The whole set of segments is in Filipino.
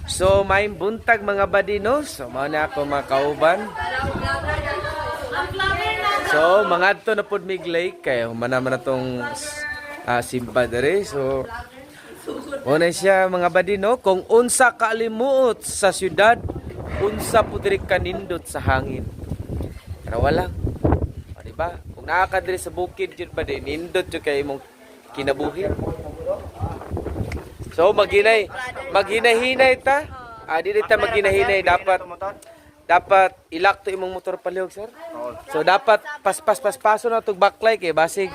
So may buntag mga badino. So mao na ako mga kauban. So mga adto na pud mig lake kay humana man atong simba dere. So una siya mga badino kung unsa kalimuot sa syudad, unsa pud diri kanindot sa hangin. Pero wala. O, diba? Kung naa ka diri sa bukid jud ba din nindot jud kay imong kinabuhi. So maghinahinay ta. Dili ta maghinahinay dapat ilak to imong motor palihog sir. So dapat paspaso na tug backlight kay basig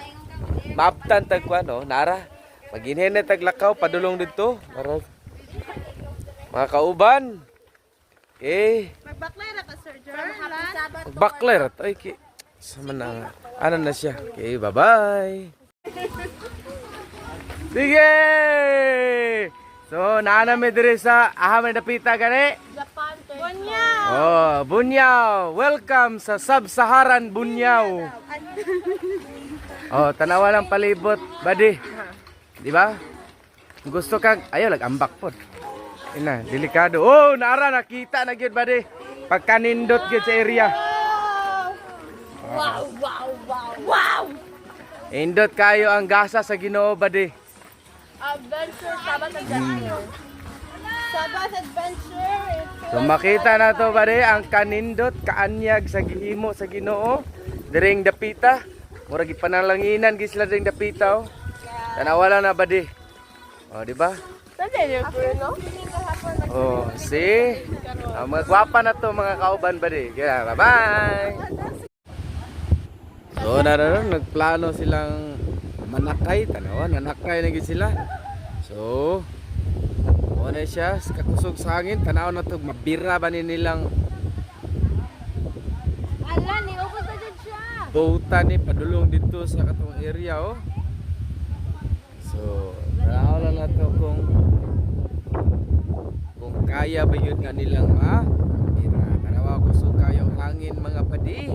maabtan tag kuno nara. Maghinhinay tag lakaw padulong didto. Mga kauban. Mag-backlight ka sir John. Backlight ay sama na. Ano na siya? Okay, bye-bye. Sige! So, naanami diri sa ahamay dapita gani. Japan. Bunyaw. Oh, Bunyaw. Welcome sa Sub-Saharan Bunyaw. Oh, tanawa lang palibot, buddy. Di ba? Gusto kang ayaw lag-ambak pod. Ina, delikado. Oh, nara nakita na gyud buddy. Pagkanindot gyud sa area. Wow, wow, wow, wow. Indot kayo ang gasa sa Ginoo buddy. Adventure, Sabbath Adventure. Sabbath Adventure. So makita na to buddy ang kanindot kaanyag sa gihimo sa Ginoo diring dapita. Murag ipanalanginan gisla diring dapita oh. Tanawa lang na buddy. Oh, di ba? Oh, see? Mga gwapa na to mga kauban buddy. Kaya bye-bye. So nagplano silang manakay, tanawa, nanakay na gid sila. So, na siya, kakusog sa hangin, tanaw na to, mabira ba ni nilang Ala, ni ubos na dyan siya. bautan ni padulong dito sa katong area oh. So, tanaw lang na to kung kaya ba yun na nilang mabira. Tanawa kusog kayong hangin mga padi.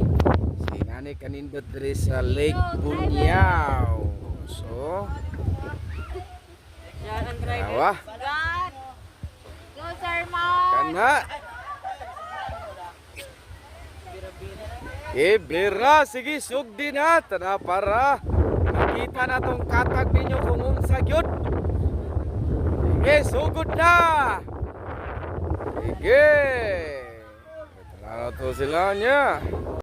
Si nanay kanindot diri sa Lake Bunyaw. So, Yan ang driver. tanawa. Go, Sir Mark. Kana. Bira, sige, sugdi na. Tana para makita na tong katag ninyo kung unsa gyud. Sige, sugod na. Sige. Tara to sila niya.